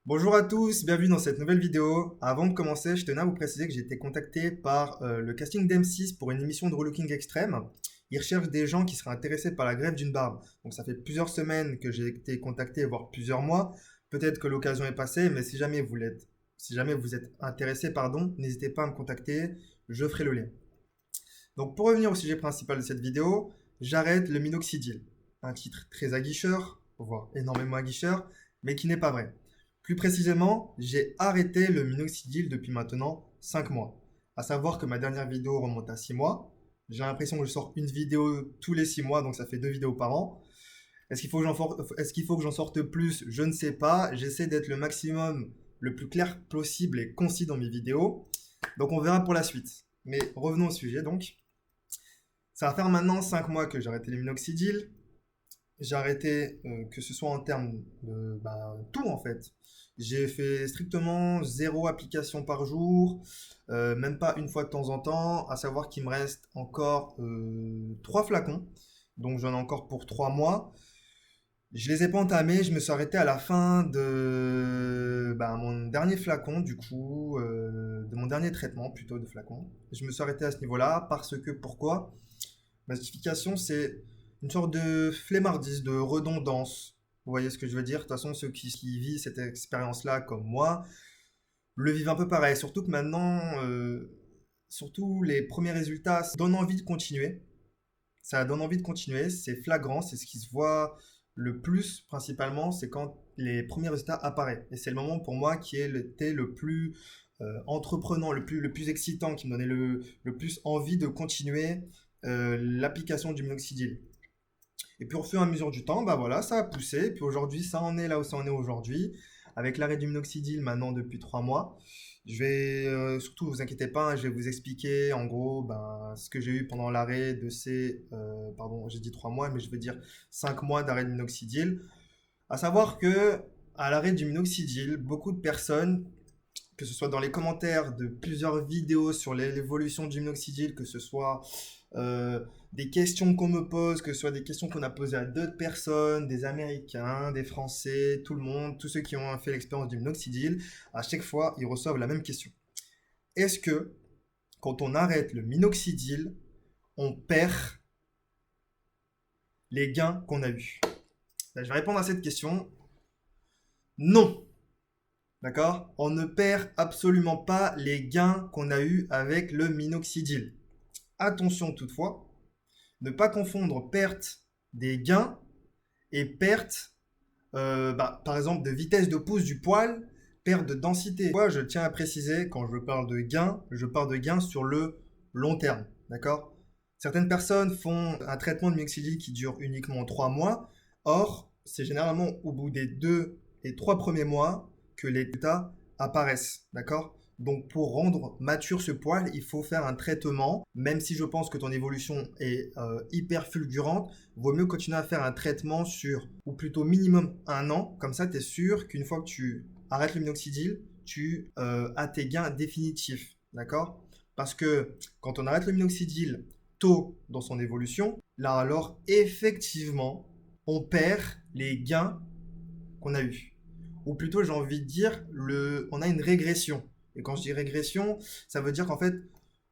Bonjour à tous, bienvenue dans cette nouvelle vidéo. Avant de commencer, je tenais à vous préciser que j'ai été contacté par le casting d'M6 pour une émission de relooking extrême. Ils recherchent des gens qui seraient intéressés par la greffe d'une barbe. Donc ça fait plusieurs semaines que j'ai été contacté, voire plusieurs mois. Peut-être que l'occasion est passée, mais si jamais vous êtes intéressé, pardon, n'hésitez pas à me contacter, je ferai le lien. Donc pour revenir au sujet principal de cette vidéo, j'arrête le minoxidil. Un titre très aguicheur, voire énormément aguicheur, mais qui n'est pas vrai. Plus précisément, j'ai arrêté le minoxidil depuis maintenant 5 mois. À savoir que ma dernière vidéo remonte à 6 mois. J'ai l'impression que je sors une vidéo tous les 6 mois, donc ça fait 2 vidéos par an. Est-ce qu'il faut que j'en sorte plus? Je ne sais pas. J'essaie d'être le maximum, le plus clair possible et concis dans mes vidéos. Donc on verra pour la suite. Mais revenons au sujet donc. Ça va faire maintenant 5 mois que j'ai arrêté les minoxidil. J'ai arrêté, que ce soit en termes de tout en fait. J'ai fait strictement zéro application par jour, même pas une fois de temps en temps, à savoir qu'il me reste encore 3 flacons, donc j'en ai encore pour 3 mois. Je les ai pas entamés, je me suis arrêté à la fin de mon dernier flacon, du coup, de mon dernier traitement plutôt de flacon. Je me suis arrêté à ce niveau-là parce que pourquoi? Ma justification, c'est une sorte de flemmardise, de redondance. Vous voyez ce que je veux dire? De toute façon, ceux qui vivent cette expérience-là, comme moi, le vivent un peu pareil. Surtout que maintenant, surtout les premiers résultats ça donne envie de continuer. Ça donne envie de continuer, c'est flagrant, c'est ce qui se voit le plus principalement, c'est quand les premiers résultats apparaissent. Et c'est le moment pour moi qui était le plus entreprenant, le plus excitant, qui me donnait le plus envie de continuer l'application du minoxidil. Et puis au fur et à mesure du temps, bah voilà, ça a poussé. Et puis aujourd'hui, ça en est là où ça en est aujourd'hui. Avec l'arrêt du minoxidil maintenant depuis 3 mois. Je vais, surtout, vous inquiétez pas, hein, je vais vous expliquer en gros ce que j'ai eu pendant l'arrêt de ces, pardon, j'ai dit 3 mois, mais je veux dire 5 mois d'arrêt de minoxidil. À savoir que à l'arrêt du minoxidil, beaucoup de personnes, que ce soit dans les commentaires de plusieurs vidéos sur l'évolution du minoxidil, que ce soit euh, des questions qu'on me pose, que ce soit des questions qu'on a posées à d'autres personnes, des Américains, des Français, tout le monde, tous ceux qui ont fait l'expérience du minoxidil, à chaque fois, ils reçoivent la même question. Est-ce que, quand on arrête le minoxidil, on perd les gains qu'on a eus? Ben, je vais répondre à cette question. Non. D'accord? On ne perd absolument pas les gains qu'on a eus avec le minoxidil. Attention toutefois, ne pas confondre perte des gains et perte, par exemple, de vitesse de pousse du poil, perte de densité. Moi, je tiens à préciser, quand je parle de gains, je parle de gains sur le long terme. D'accord? Certaines personnes font un traitement de minoxidil qui dure uniquement 3 mois. Or, c'est généralement au bout des 2 et 3 premiers mois que les résultats apparaissent. D'accord? Donc pour rendre mature ce poil, il faut faire un traitement. Même si je pense que ton évolution est hyper fulgurante, vaut mieux continuer à faire un traitement sur, ou plutôt minimum 1 an. Comme ça, tu es sûr qu'une fois que tu arrêtes le minoxidil, tu as tes gains définitifs. D'accord? Parce que quand on arrête le minoxidil tôt dans son évolution, là alors effectivement, on perd les gains qu'on a eus. Ou plutôt, j'ai envie de dire, on a une régression. Et quand je dis régression, ça veut dire qu'en fait,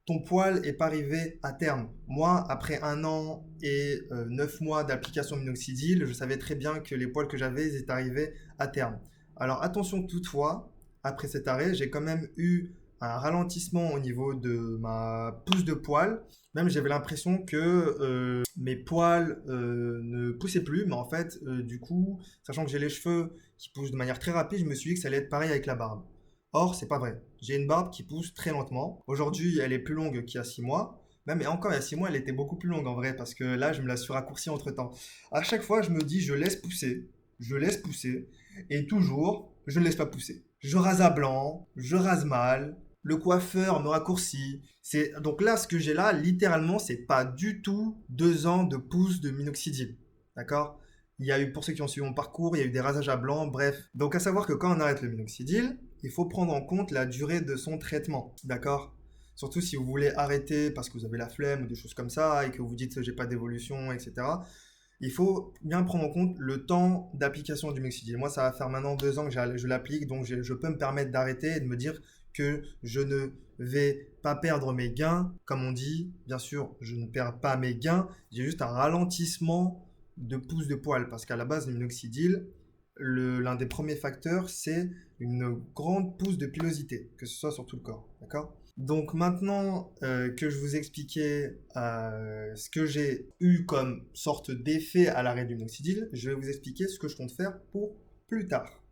ton poil n'est pas arrivé à terme. Moi, après 1 an et 9 mois d'application minoxidil, je savais très bien que les poils que j'avais, ils étaient arrivés à terme. Alors attention toutefois, après cet arrêt, j'ai quand même eu un ralentissement au niveau de ma pousse de poils. Même j'avais l'impression que mes poils ne poussaient plus, mais en fait, du coup, sachant que j'ai les cheveux qui poussent de manière très rapide, je me suis dit que ça allait être pareil avec la barbe. Or, c'est pas vrai. J'ai une barbe qui pousse très lentement. Aujourd'hui, elle est plus longue qu'il y a 6 mois. Même et encore il y a 6 mois, elle était beaucoup plus longue en vrai, parce que là, je me la suis raccourcie entre temps. À chaque fois, je me dis, je laisse pousser, et toujours, je ne laisse pas pousser. Je rase à blanc, je rase mal, le coiffeur me raccourcit. Donc là, ce que j'ai là, littéralement, c'est pas du tout 2 ans de pousse de minoxidil. D'accord? Il y a eu, pour ceux qui ont suivi mon parcours, il y a eu des rasages à blanc, bref. Donc à savoir que quand on arrête le minoxidil, il faut prendre en compte la durée de son traitement. D'accord? Surtout si vous voulez arrêter parce que vous avez la flemme ou des choses comme ça et que vous dites j'ai pas d'évolution, etc. il faut bien prendre en compte le temps d'application du minoxidil. Moi, ça va faire maintenant 2 ans que je l'applique, donc je peux me permettre d'arrêter et de me dire que je ne vais pas perdre mes gains. Comme on dit, bien sûr, je ne perds pas mes gains, j'ai juste un ralentissement de pousse de poil, parce qu'à la base, le minoxidil, l'un des premiers facteurs, c'est une grande pousse de pilosité, que ce soit sur tout le corps. D'accord? Donc maintenant que je vous expliquais ce que j'ai eu comme sorte d'effet à l'arrêt du minoxidil, je vais vous expliquer ce que je compte faire pour plus tard.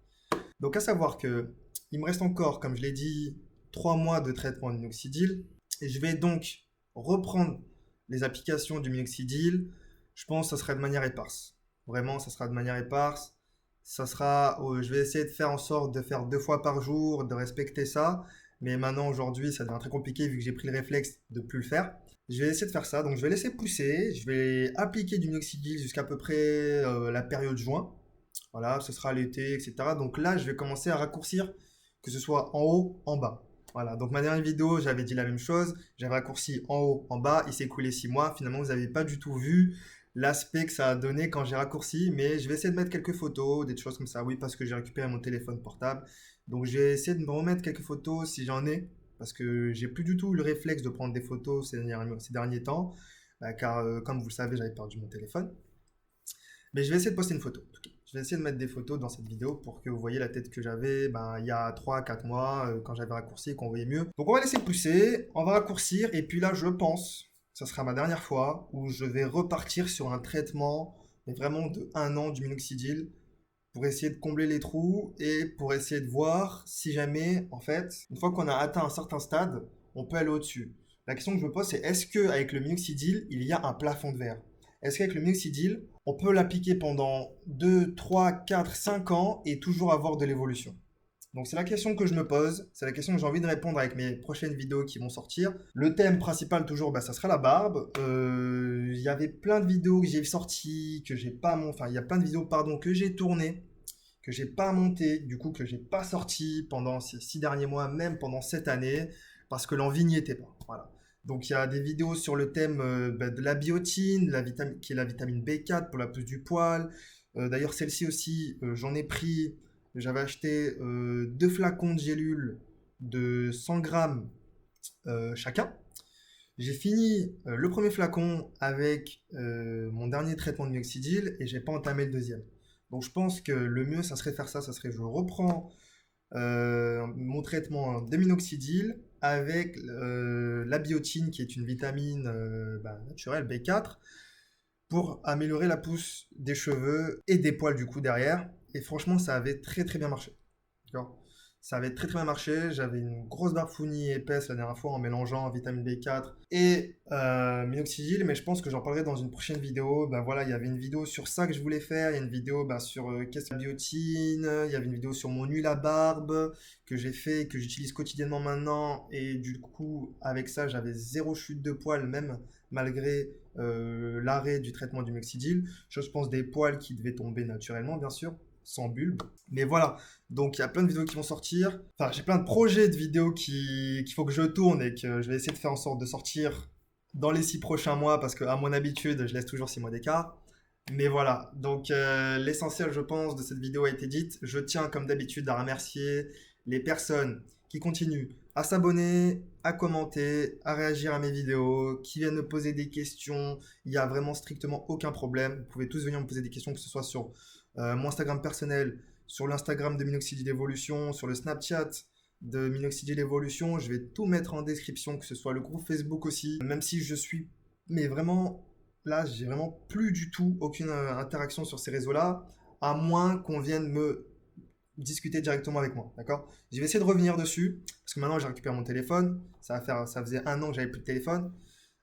Donc à savoir que il me reste encore, comme je l'ai dit, 3 mois de traitement de minoxidil. Et je vais donc reprendre les applications du minoxidil. Je pense que ça sera de manière éparse. Vraiment, ça sera de manière éparse. Je vais essayer de faire en sorte de faire 2 fois par jour, de respecter ça. Mais maintenant, aujourd'hui, ça devient très compliqué vu que j'ai pris le réflexe de plus le faire. Je vais essayer de faire ça. Donc, je vais laisser pousser. Je vais appliquer du minoxidil jusqu'à peu près la période juin. Voilà, ce sera l'été, etc. Donc là, je vais commencer à raccourcir, que ce soit en haut, en bas. Voilà, donc ma dernière vidéo, j'avais dit la même chose. J'avais raccourci en haut, en bas. Il s'est écoulé 6 mois. Finalement, vous n'avez pas du tout vu l'aspect que ça a donné quand j'ai raccourci. Mais je vais essayer de mettre quelques photos, des choses comme ça. Oui, parce que j'ai récupéré mon téléphone portable. Donc je vais essayer de me remettre quelques photos si j'en ai. Parce que j'ai plus du tout le réflexe de prendre des photos ces derniers temps. Car, comme vous le savez, j'avais perdu mon téléphone. Mais je vais essayer de poster une photo. En tout cas. Je vais essayer de mettre des photos dans cette vidéo pour que vous voyez la tête que j'avais il y a 3 4 mois quand j'avais raccourci et qu'on voyait mieux. Donc on va laisser pousser, on va raccourcir et puis là je pense que ça sera ma dernière fois où je vais repartir sur un traitement mais vraiment de 1 an du minoxidil pour essayer de combler les trous et pour essayer de voir si jamais en fait une fois qu'on a atteint un certain stade on peut aller au-dessus. La question que je me pose c'est est-ce qu'avec le minoxidil il y a un plafond de verre? Est-ce qu'avec le minoxidil, on peut l'appliquer pendant 2, 3, 4, 5 ans et toujours avoir de l'évolution? Donc c'est la question que je me pose, c'est la question que j'ai envie de répondre avec mes prochaines vidéos qui vont sortir. Le thème principal toujours, ça sera la barbe. Il y avait plein de vidéos que j'ai sorties, que j'ai pas enfin il y a plein de vidéos pardon que j'ai tournées, que j'ai pas montées, du coup que j'ai pas sorti pendant ces 6 derniers mois, même pendant cette année, parce que l'envie n'y était pas. Voilà. Donc il y a des vidéos sur le thème de la biotine, qui est la vitamine B4 pour la pousse du poil. D'ailleurs celle-ci aussi, j'en ai pris, j'avais acheté 2 flacons de gélules de 100 grammes chacun. J'ai fini le premier flacon avec mon dernier traitement de minoxidil et j'ai pas entamé le deuxième. Donc je pense que le mieux, ça serait de faire ça, ça serait je reprends mon traitement de minoxidil avec la biotine qui est une vitamine naturelle B4 pour améliorer la pousse des cheveux et des poils du coup derrière. Et franchement, ça avait très très bien marché. D'accord. Ça avait très très bien marché. J'avais une grosse barbe founie épaisse la dernière fois en mélangeant vitamine B4 et minoxidil, mais je pense que j'en parlerai dans une prochaine vidéo. Voilà, il y avait une vidéo sur ça que je voulais faire. Il y a une vidéo sur qu'est-ce que la biotine. Il y avait une vidéo sur mon huile à barbe que j'ai fait, que j'utilise quotidiennement maintenant. Et du coup, avec ça, j'avais zéro chute de poils, même malgré l'arrêt du traitement du minoxidil. Je pense des poils qui devaient tomber naturellement, bien sûr sans bulbe. Mais voilà, donc il y a plein de vidéos qui vont sortir. Enfin, j'ai plein de projets de vidéos qu'il faut que je tourne et que je vais essayer de faire en sorte de sortir dans les 6 prochains mois parce qu'à mon habitude, je laisse toujours 6 mois d'écart. Mais voilà, donc l'essentiel, je pense, de cette vidéo a été dite. Je tiens, comme d'habitude, à remercier les personnes qui continuent à s'abonner, à commenter, à réagir à mes vidéos, qui viennent me poser des questions. Il n'y a vraiment strictement aucun problème. Vous pouvez tous venir me poser des questions, que ce soit sur mon Instagram personnel, sur l'Instagram de Minoxidil Evolution, sur le Snapchat de Minoxidil Evolution. Je vais tout mettre en description, que ce soit le groupe Facebook aussi. Même si je suis, mais vraiment, là, j'ai vraiment plus du tout aucune interaction sur ces réseaux-là, à moins qu'on vienne me discuter directement avec moi, d'accord? Je vais essayer de revenir dessus, parce que maintenant j'ai récupéré mon téléphone, ça faisait 1 an que j'avais plus de téléphone,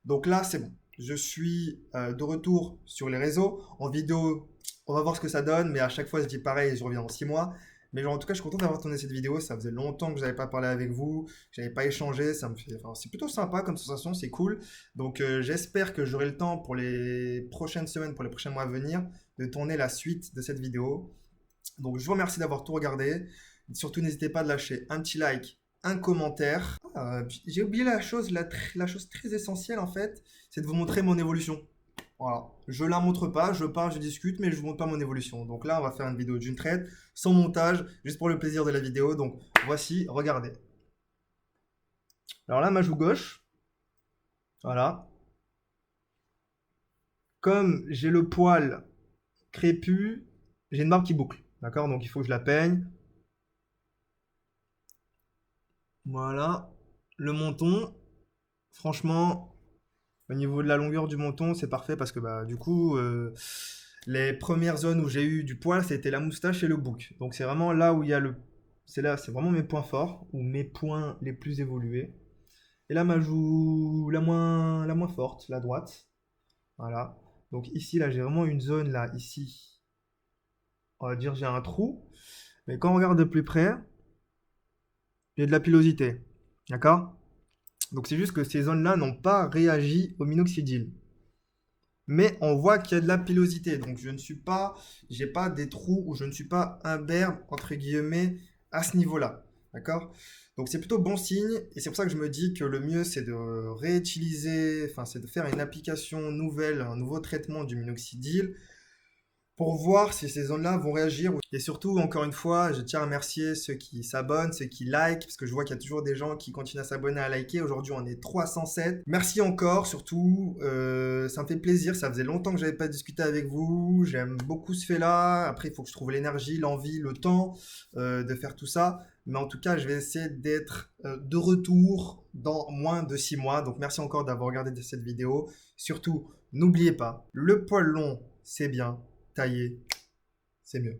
donc là c'est bon. Je suis de retour sur les réseaux, en vidéo, on va voir ce que ça donne, mais à chaque fois je dis pareil, je reviens dans 6 mois. Mais genre, en tout cas, je suis content d'avoir tourné cette vidéo. Ça faisait longtemps que j'avais pas parlé avec vous, que j'avais pas échangé. C'est plutôt sympa comme sensation, c'est cool. Donc, j'espère que j'aurai le temps pour les prochaines semaines, pour les prochains mois à venir, de tourner la suite de cette vidéo. Donc, je vous remercie d'avoir tout regardé. Surtout, n'hésitez pas à lâcher un petit like, un commentaire. J'ai oublié la chose très essentielle en fait, c'est de vous montrer mon évolution. Voilà. Je la montre pas, je parle, je discute, mais je vous montre pas mon évolution. Donc là, on va faire une vidéo d'une traite, sans montage, juste pour le plaisir de la vidéo. Donc voici, regardez. Alors là, ma joue gauche, voilà. Comme j'ai le poil crépus, j'ai une barbe qui boucle. D'accord? Donc il faut que je la peigne. Voilà. Le menton, franchement, au niveau de la longueur du menton, c'est parfait parce que bah, du coup, les premières zones où j'ai eu du poil, c'était la moustache et le bouc. Donc c'est vraiment là où il y a le... C'est là, c'est vraiment mes points forts ou mes points les plus évolués. Et là, ma joue la moins forte, la droite. Voilà. Donc ici, là, j'ai vraiment une zone là, ici. On va dire j'ai un trou. Mais quand on regarde de plus près, j'ai de la pilosité. D'accord? Donc c'est juste que ces zones-là n'ont pas réagi au minoxidil. Mais on voit qu'il y a de la pilosité. Donc j'ai pas des trous ou je ne suis pas imberbe, entre guillemets, à ce niveau-là. D'accord? Donc c'est plutôt bon signe. Et c'est pour ça que je me dis que le mieux, c'est de réutiliser, enfin, c'est de faire une application nouvelle, un nouveau traitement du minoxidil pour voir si ces zones-là vont réagir. Et surtout, encore une fois, je tiens à remercier ceux qui s'abonnent, ceux qui likent, parce que je vois qu'il y a toujours des gens qui continuent à s'abonner, à liker. Aujourd'hui, on est 307. Merci encore, surtout, ça me fait plaisir. Ça faisait longtemps que j'avais pas discuté avec vous. J'aime beaucoup ce fait-là. Après, il faut que je trouve l'énergie, l'envie, le temps de faire tout ça. Mais en tout cas, je vais essayer d'être de retour dans moins de 6 mois. Donc, merci encore d'avoir regardé cette vidéo. Surtout, n'oubliez pas, le poil long, c'est bien. Tailler, c'est mieux.